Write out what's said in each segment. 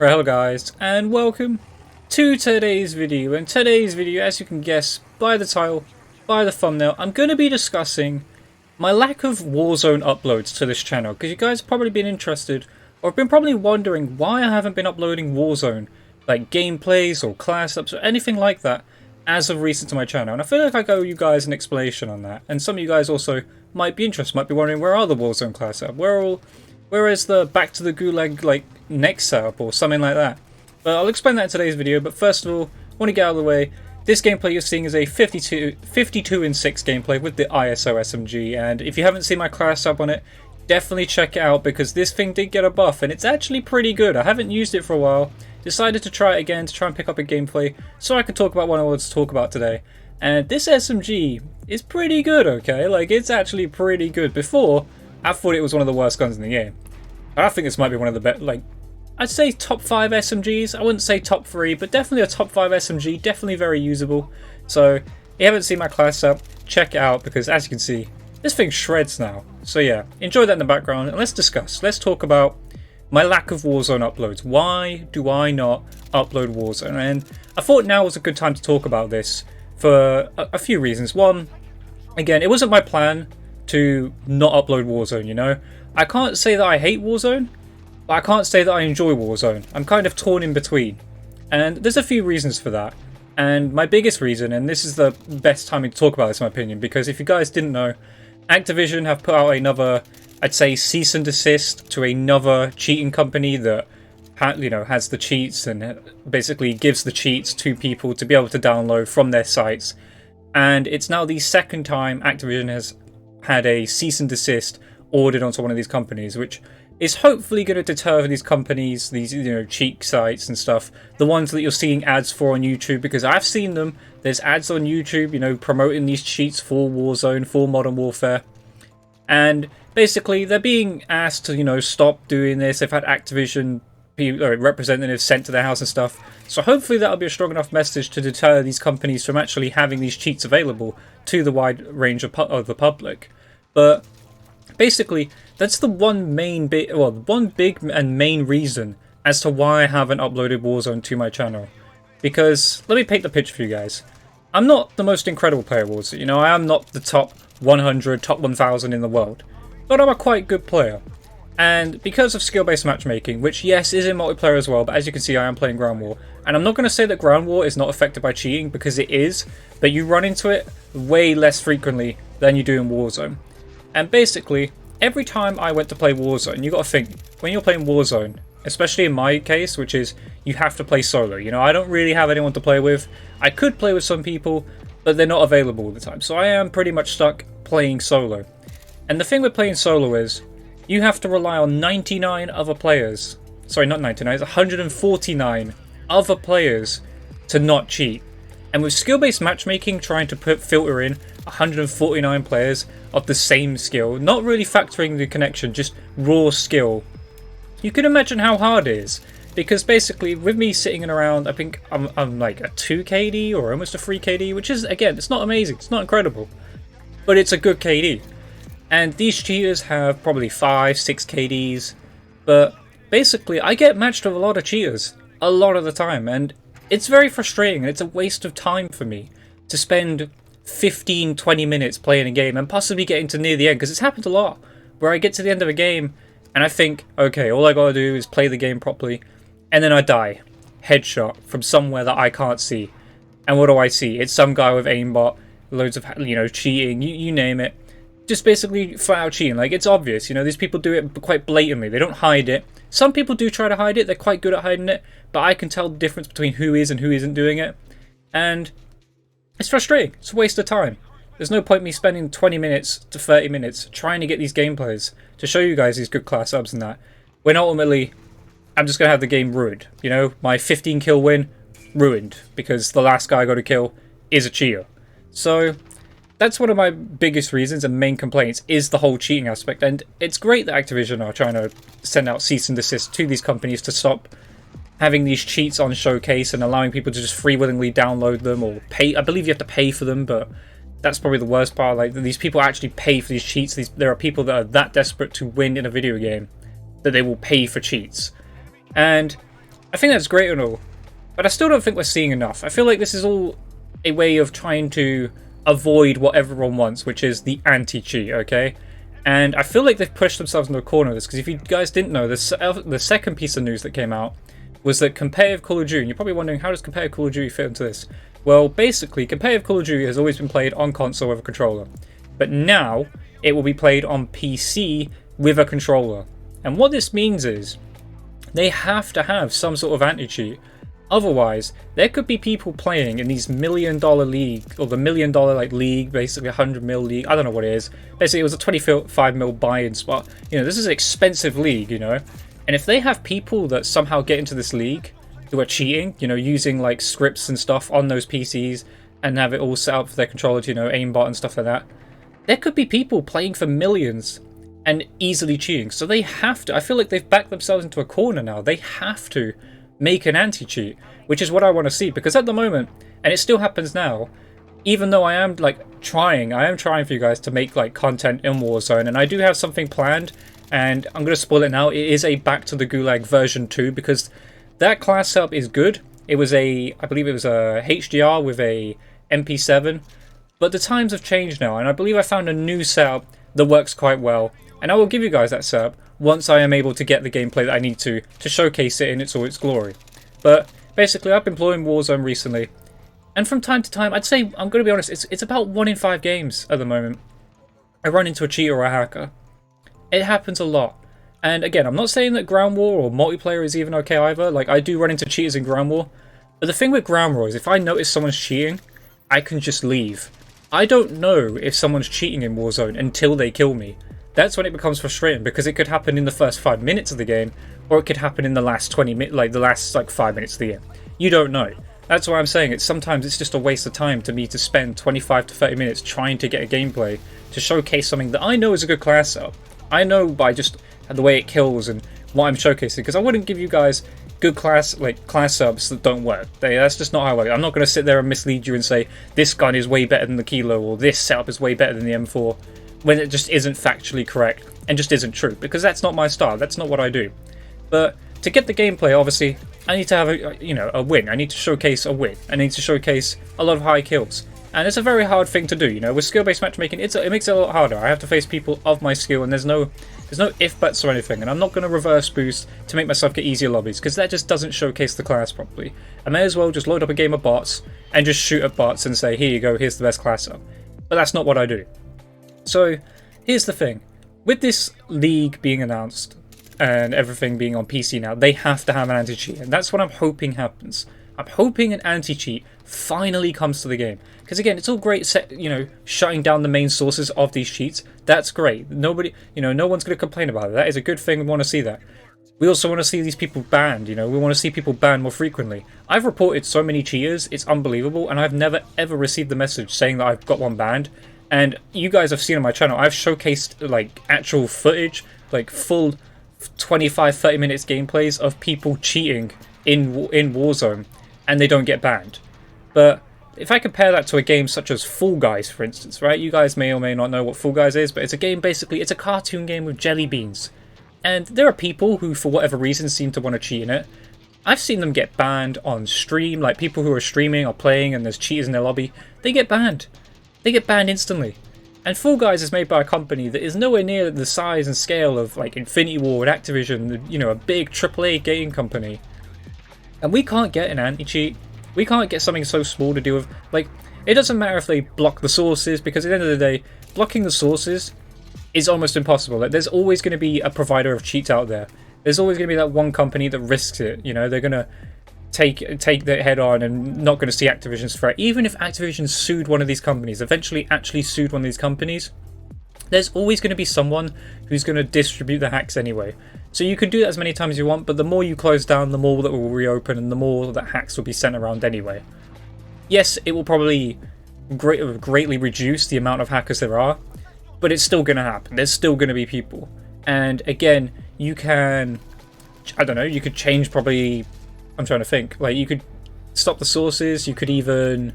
Hello guys, and welcome to today's video. In today's video, as you can guess by the title, by the thumbnail, I'm going to be discussing my lack of Warzone uploads to this channel, because you guys have probably been interested, or have been probably wondering why I haven't been uploading Warzone, like gameplays or class ups or anything like that, as of recent to my channel. And I feel like I owe you guys an explanation on that, and some of you guys also might be interested, might be wondering where are the Warzone class ups, where is the Back to the Gulag, like, next setup or something like that. But I'll explain that in today's video. But first of all, I want to get out of the way. This gameplay you're seeing is a 52 and 6 gameplay with the ISO SMG, and if you haven't seen my class up on it, definitely check it out because this thing did get a buff and it's actually pretty good. I haven't used it for a while. Decided to try it again to try and pick up a gameplay so I could talk about what I wanted to talk about today. And this SMG is pretty good, okay? Like, it's actually pretty good. Before, I thought it was one of the worst guns in the game. I think this might be one of the best, like, I'd say top 5 SMGs. I wouldn't say top 3, but definitely a top 5 SMG. Definitely very usable. So, if you haven't seen my class up, check it out because, as you can see, this thing shreds now. So yeah, enjoy that in the background and let's discuss. Let's talk about my lack of Warzone uploads. Why do I not upload Warzone? And I thought now was a good time to talk about this for a few reasons. One, again, it wasn't my plan to not upload Warzone, you know? I can't say that I hate Warzone, but I can't say that I enjoy Warzone. I'm kind of torn in between. And there's a few reasons for that. And my biggest reason, and this is the best timing to talk about this in my opinion, because if you guys didn't know, Activision have put out another, I'd say, cease and desist to another cheating company that, has the cheats and basically gives the cheats to people to be able to download from their sites. And it's now the second time Activision has had a cease and desist ordered onto one of these companies, which is hopefully going to deter these companies, these cheat sites and stuff, the ones that you're seeing ads for on YouTube, because I've seen them. There's ads on YouTube, promoting these cheats for Warzone, for Modern Warfare, and basically they're being asked to stop doing this. They've had Activision representatives sent to their house and stuff, so hopefully that'll be a strong enough message to deter these companies from actually having these cheats available to the wide range of the public. But basically, that's the one big and main reason as to why I haven't uploaded Warzone to my channel. Because, let me paint the picture for you guys. I'm not the most incredible player of Warzone, I am not the top 100, top 1000 in the world. But I'm a quite good player. And because of skill-based matchmaking, which yes, is in multiplayer as well, but as you can see I am playing Ground War. And I'm not going to say that Ground War is not affected by cheating, because it is, but you run into it way less frequently than you do in Warzone. And basically, every time I went to play Warzone, you got to think, when you're playing Warzone, especially in my case, which is you have to play solo. I don't really have anyone to play with. I could play with some people, but they're not available all the time. So I am pretty much stuck playing solo. And the thing with playing solo is, you have to rely on 99 other players. Sorry, not 99, it's 149 other players to not cheat. And with skill-based matchmaking trying to filter in 149 players of the same skill, not really factoring the connection, just raw skill, you can imagine how hard it is. Because basically, with me sitting around, I think I'm like a 2 KD or almost a 3 KD, which is, again, it's not amazing, it's not incredible, but it's a good KD. And these cheaters have probably 5, 6 KDs, but basically, I get matched with a lot of cheaters a lot of the time, and it's very frustrating, and it's a waste of time for me to spend 15, 20 minutes playing a game and possibly getting to near the end, because it's happened a lot, where I get to the end of a game and I think, okay, all I gotta do is play the game properly, and then I die. Headshot from somewhere that I can't see. And what do I see? It's some guy with aimbot, loads of, cheating, you name it. Just basically flat out cheating. Like, it's obvious, these people do it quite blatantly. They don't hide it. Some people do try to hide it, they're quite good at hiding it, but I can tell the difference between who is and who isn't doing it. And it's frustrating. It's a waste of time. There's no point me spending 20 minutes to 30 minutes trying to get these gameplays to show you guys these good class subs and that, when ultimately I'm just going to have the game ruined. My 15 kill win, ruined, because the last guy I got to kill is a cheater. So that's one of my biggest reasons and main complaints, is the whole cheating aspect. And it's great that Activision are trying to send out cease and desist to these companies to stop having these cheats on showcase and allowing people to just willingly download them or pay. I believe you have to pay for them, but that's probably the worst part. Like, these people actually pay for these cheats. There are people that are that desperate to win in a video game that they will pay for cheats. And I think that's great and all, but I still don't think we're seeing enough. I feel like this is all a way of trying to avoid what everyone wants, which is the anti-cheat, okay? And I feel like they've pushed themselves into a corner of this, because if you guys didn't know, the second piece of news that came out was that competitive Call of Duty, and you're probably wondering, how does competitive Call of Duty fit into this? Well, basically, competitive Call of Duty has always been played on console with a controller, but now it will be played on PC with a controller. And what this means is, they have to have some sort of anti-cheat. Otherwise, there could be people playing in these $1 million league, or the $1 million like league, basically 100 mil league. I don't know what it is. Basically, it was a 25 mil buy-in spot. You know, this is an expensive league, you know. And if they have people that somehow get into this league who are cheating, you know, using like scripts and stuff on those PCs and have it all set up for their controller to, you know, aimbot and stuff like that, there could be people playing for millions and easily cheating. So they have to. I feel like they've backed themselves into a corner now. They have to make an anti-cheat, which is what I want to see, because at the moment, and it still happens now, even though I am trying for you guys to make like content in Warzone, and I do have something planned, and I'm going to spoil it now. It is a Back to the Gulag version 2, because that class setup is good. It was I believe it was a HDR with a MP7, but the times have changed now, and I believe I found a new setup that works quite well, and I will give you guys that setup once I am able to get the gameplay that I need to showcase it in all its glory. But basically, I've been playing Warzone recently, and from time to time, I'd say, I'm going to be honest, it's about 1 in 5 games at the moment I run into a cheater or a hacker. It happens a lot. And again, I'm not saying that Ground War or multiplayer is even okay either. Like, I do run into cheaters in Ground War, but the thing with Ground War is if I notice someone's cheating, I can just leave. I don't know if someone's cheating in Warzone until they kill me. That's when it becomes frustrating, because it could happen in the first 5 minutes of the game, or it could happen in the last 20 minutes, like the last 5 minutes of the game. You don't know. That's why I'm saying sometimes it's just a waste of time to me to spend 25 to 30 minutes trying to get a gameplay to showcase something that I know is a good class setup. I know by just the way it kills and what I'm showcasing, because I wouldn't give you guys good class setups that don't work. That's just not how I work. I'm not going to sit there and mislead you and say this gun is way better than the Kilo, or this setup is way better than the M4, when it just isn't factually correct and just isn't true, because that's not my style. That's not what I do. But to get the gameplay, obviously, I need to have a win. I need to showcase a win. I need to showcase a lot of high kills, and it's a very hard thing to do. You know, with skill-based matchmaking, it makes it a lot harder. I have to face people of my skill, and there's no if buts or anything. And I'm not going to reverse boost to make myself get easier lobbies, because that just doesn't showcase the class properly. I may as well just load up a game of bots and just shoot at bots and say, here you go, here's the best class up. But that's not what I do. So here's the thing, with this league being announced and everything being on PC now, they have to have an anti-cheat, and that's what I'm hoping happens. I'm hoping an anti-cheat finally comes to the game, because again, it's all great shutting down the main sources of these cheats. That's great. Nobody, no one's going to complain about it. That is a good thing. We want to see that. We also want to see these people banned. We want to see people banned more frequently. I've reported so many cheaters, it's unbelievable, and I've never ever received the message saying that I've got one banned. And you guys have seen on my channel, I've showcased like actual footage, like full 25-30 minutes gameplays of people cheating in Warzone, and they don't get banned. But if I compare that to a game such as Fall Guys, for instance, right? You guys may or may not know what Fall Guys is, but it's a game, basically, it's a cartoon game with jelly beans. And there are people who, for whatever reason, seem to want to cheat in it. I've seen them get banned on stream, like people who are streaming or playing and there's cheaters in their lobby. They get banned. They get banned instantly. And Fall Guys is made by a company that is nowhere near the size and scale of like Infinity Ward, Activision, a big AAA game company. And we can't get an anti-cheat. We can't get something so small to deal with. Like, it doesn't matter if they block the sources, because at the end of the day, blocking the sources is almost impossible. Like, there's always going to be a provider of cheats out there. There's always going to be that one company that risks it. They're going to take their head on and not going to see Activision's threat. Even if Activision sued one of these companies, eventually actually sued one of these companies, there's always going to be someone who's going to distribute the hacks anyway. So you can do that as many times as you want, but the more you close down, the more that will reopen, and the more that hacks will be sent around anyway. Yes, it will probably greatly reduce the amount of hackers there are, but it's still going to happen. There's still going to be people. And again, you can, you could change probably, I'm trying to think, like you could stop the sources, you could even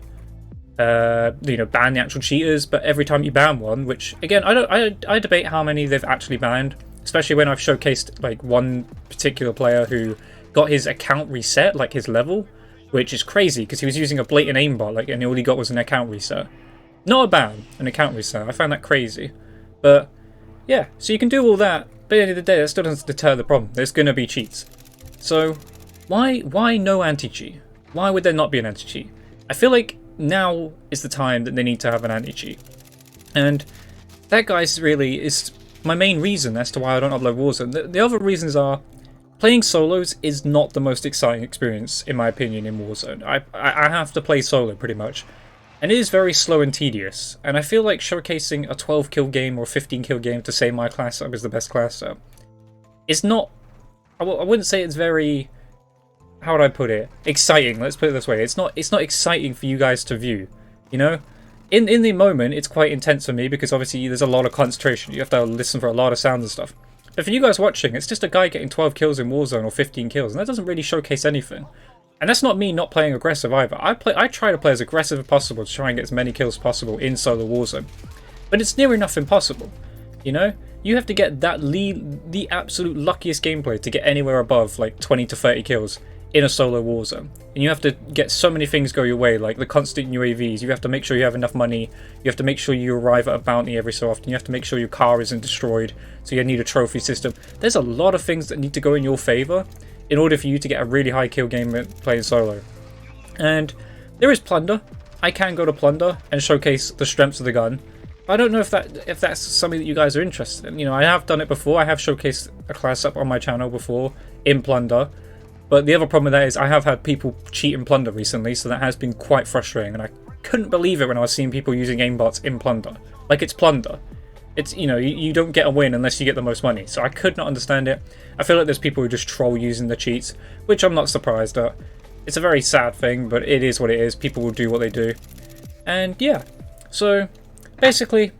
ban the actual cheaters, but every time you ban one, which again, I debate how many they've actually banned, especially when I've showcased like one particular player who got his account reset, like his level, which is crazy because he was using a blatant aimbot, like, and all he got was an account reset. Not a ban, an account reset. I found that crazy. But yeah, so you can do all that, but at the end of the day, that still doesn't deter the problem. There's gonna be cheats. So why no anti-cheat? Why would there not be an anti-cheat? I feel like now is the time that they need to have an anti-cheat. And that, guys, really is my main reason as to why I don't upload Warzone. The other reasons are, playing solos is not the most exciting experience, in my opinion, in Warzone. I have to play solo, pretty much. And it is very slow and tedious. And I feel like showcasing a 12 kill game or 15 kill game to say my class setup is the best class setup is not... I wouldn't say it's very... How would I put it? Exciting, let's put it this way. It's not exciting for you guys to view, you know? In the moment, it's quite intense for me because obviously there's a lot of concentration. You have to listen for a lot of sounds and stuff. But for you guys watching, it's just a guy getting 12 kills in Warzone or 15 kills, and that doesn't really showcase anything. And that's not me not playing aggressive either. I try to play as aggressive as possible to try and get as many kills as possible in solo Warzone. But it's near enough impossible, you know? You have to get the absolute luckiest gameplay to get anywhere above like 20 to 30 kills in a solo Warzone. And you have to get so many things go your way, like the constant UAVs. You have to make sure you have enough money. You have to make sure you arrive at a bounty every so often. You have to make sure your car isn't destroyed, so you need a trophy system. There's a lot of things that need to go in your favor in order for you to get a really high kill game playing solo. And there is plunder. I can go to plunder and showcase the strengths of the gun. I don't know if that's something that you guys are interested in. You know, I have done it before. I have showcased a class up on my channel before in plunder. But the other problem with that is I have had people cheat in plunder recently, so that has been quite frustrating, and I couldn't believe it when I was seeing people using aimbots in plunder. Like, it's plunder. It's, you know, you don't get a win unless you get the most money, so I could not understand it. I feel like there's people who just troll using the cheats, which I'm not surprised at. It's a very sad thing, but it is what it is. People will do what they do. And yeah, so basically,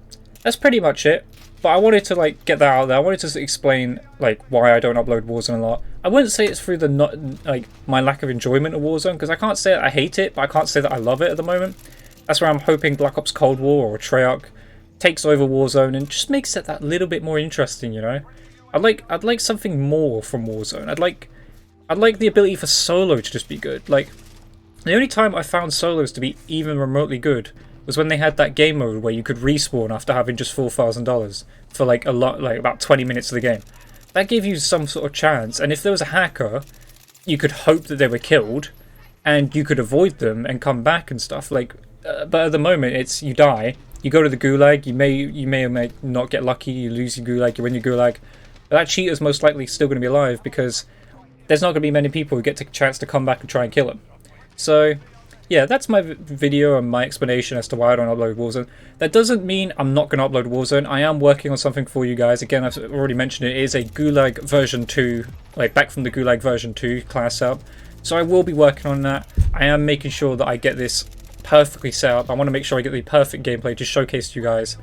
that's pretty much it. But I wanted to like get that out there. I wanted to explain like why I don't upload Warzone a lot. I wouldn't say it's through the my lack of enjoyment of Warzone, because I can't say that I hate it, but I can't say that I love it at the moment. That's where I'm hoping Black Ops Cold War or Treyarch takes over Warzone and just makes it that little bit more interesting, you know? I'd like something more from Warzone. I'd like the ability for solo to just be good. Like, the only time I found solos to be even remotely good was when they had that game mode where you could respawn after having just $4,000 for like about 20 minutes of the game. That gave you some sort of chance, and if there was a hacker, you could hope that they were killed, and you could avoid them and come back and stuff. Like, but at the moment, it's you die, you go to the gulag, you may or may not get lucky, you lose your gulag, you win your gulag. But that cheater's most likely still going to be alive because there's not going to be many people who get the chance to come back and try and kill him. So yeah, that's my video and my explanation as to why I don't upload Warzone. That doesn't mean I'm not going to upload Warzone. I am working on something for you guys. Again, I've already mentioned it is a Gulag version 2, like back from the Gulag version 2 class setup. So I will be working on that. I am making sure that I get this perfectly set up. I want to make sure I get the perfect gameplay to showcase to you guys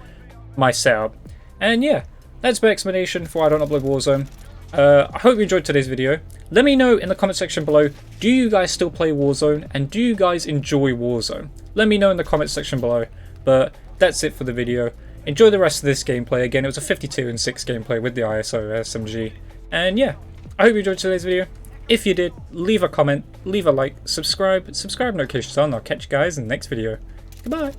my setup. And yeah, that's my explanation for why I don't upload Warzone. I hope you enjoyed today's video. Let me know in the comment section below, do you guys still play Warzone, and do you guys enjoy Warzone? Let me know in the comment section below. But that's it for the video. Enjoy the rest of this gameplay. Again, it was a 52-6 gameplay with the ISO SMG. And yeah, I hope you enjoyed today's video. If you did, leave a comment, leave a like, subscribe notifications on. I'll catch you guys in the next video. Goodbye.